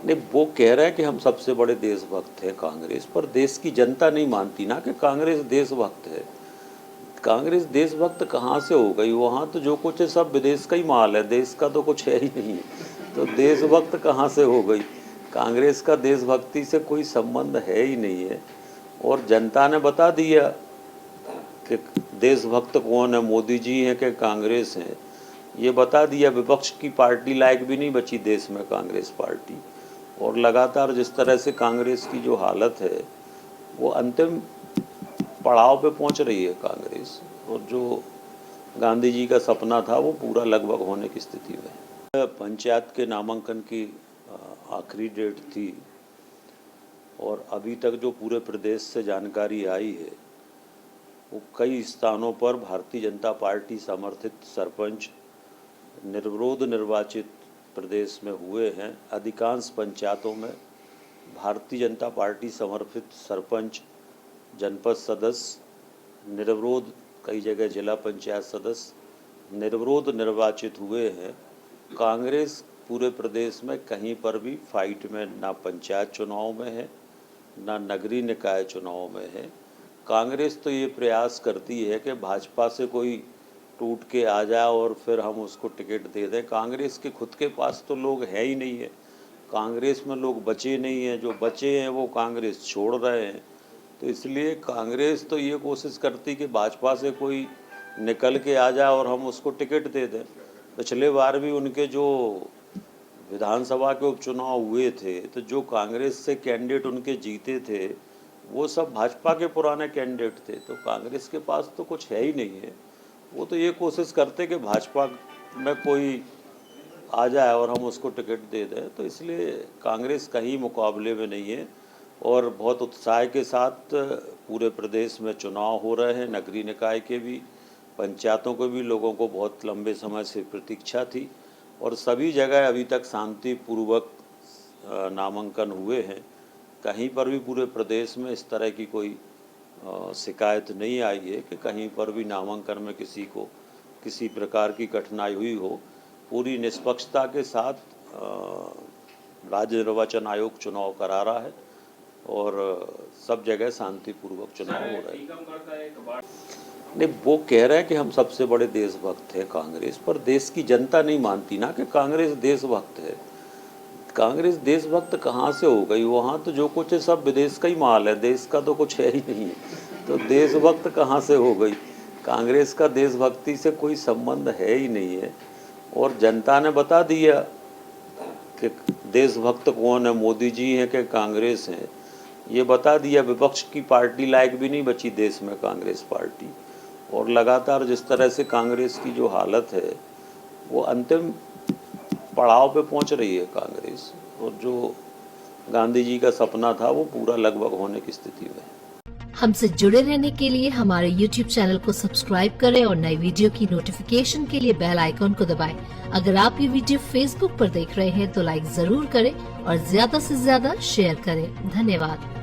नहीं, वो कह रहा है कि हम सबसे बड़े देशभक्त हैं कांग्रेस, पर देश की जनता नहीं मानती ना कि कांग्रेस देशभक्त है। कांग्रेस देशभक्त कहाँ से हो गई? वहाँ तो जो कुछ है सब विदेश का ही माल है, देश का तो कुछ है ही नहीं है। तो देशभक्त कहाँ से हो गई? कांग्रेस का देशभक्ति से कोई संबंध है ही नहीं है। और जनता ने बता दिया कि देशभक्त कौन है, मोदी जी हैं कि कांग्रेस हैं, ये बता दिया। विपक्ष की पार्टी लायक भी नहीं बची देश में कांग्रेस पार्टी। और लगातार जिस तरह से कांग्रेस की जो हालत है वो अंतिम पड़ाव पे पहुंच रही है कांग्रेस, और जो गांधी जी का सपना था वो पूरा लगभग होने की स्थिति में है। पंचायत के नामांकन की आखिरी डेट थी और अभी तक जो पूरे प्रदेश से जानकारी आई है वो कई स्थानों पर भारतीय जनता पार्टी समर्थित सरपंच निर्विरोध निर्वाचित प्रदेश में हुए हैं। अधिकांश पंचायतों में भारतीय जनता पार्टी समर्थित सरपंच, जनपद सदस्य निर्विरोध, कई जगह जिला पंचायत सदस्य निर्विरोध निर्वाचित हुए हैं। कांग्रेस पूरे प्रदेश में कहीं पर भी फाइट में ना पंचायत चुनाव में है ना नगरीय निकाय चुनाव में है। कांग्रेस तो ये प्रयास करती है कि भाजपा से कोई टूट के आ जाए और फिर हम उसको टिकट दे दें। कांग्रेस के खुद के पास तो लोग है ही नहीं है, कांग्रेस में लोग बचे नहीं हैं, जो बचे हैं वो कांग्रेस छोड़ रहे हैं। तो इसलिए कांग्रेस तो ये कोशिश करती कि भाजपा से कोई निकल के आ जाए और हम उसको टिकट दे दें। पिछले बार भी उनके जो विधानसभा के उपचुनाव हुए थे तो जो कांग्रेस से कैंडिडेट उनके जीते थे वो सब भाजपा के पुराने कैंडिडेट थे। तो कांग्रेस के पास तो कुछ है ही नहीं है। वो तो ये कोशिश करते कि भाजपा में कोई आ जाए और हम उसको टिकट दे दें। तो इसलिए कांग्रेस कहीं मुकाबले में नहीं है और बहुत उत्साह के साथ पूरे प्रदेश में चुनाव हो रहे हैं। नगरीय निकाय के भी, पंचायतों के भी लोगों को बहुत लंबे समय से प्रतीक्षा थी और सभी जगह अभी तक शांतिपूर्वक नामांकन हुए हैं। कहीं पर भी पूरे प्रदेश में इस तरह की कोई शिकायत नहीं आई है कि कहीं पर भी नामांकन में किसी को किसी प्रकार की कठिनाई हुई हो। पूरी निष्पक्षता के साथ राज्य निर्वाचन आयोग चुनाव करा रहा है और सब जगह शांतिपूर्वक चुनाव हो रहा है। नहीं, वो कह रहा है कि हम सबसे बड़े देशभक्त हैं कांग्रेस, पर देश की जनता नहीं मानती ना कि कांग्रेस देशभक्त है। कांग्रेस देशभक्त कहाँ से हो गई? वहाँ तो जो कुछ है सब विदेश का ही माल है, देश का तो कुछ है ही नहीं है। तो देशभक्त कहाँ से हो गई? कांग्रेस का देशभक्ति से कोई संबंध है ही नहीं है। और जनता ने बता दिया कि देशभक्त कौन है, मोदी जी हैं कि कांग्रेस हैं, ये बता दिया। विपक्ष की पार्टी लायक भी नहीं बची देश में कांग्रेस पार्टी। और लगातार जिस तरह से कांग्रेस की जो हालत है वो अंतिम पड़ाव पे पहुंच रही है कांग्रेस, और जो गांधी जी का सपना था वो पूरा लगभग होने की स्थिति में है। हमसे जुड़े रहने के लिए हमारे YouTube चैनल को सब्सक्राइब करें और नई वीडियो की नोटिफिकेशन के लिए बेल आइकॉन को दबाएं। अगर आप ये वीडियो Facebook पर देख रहे हैं तो लाइक जरूर करें और ज्यादा से ज्यादा शेयर करें। धन्यवाद।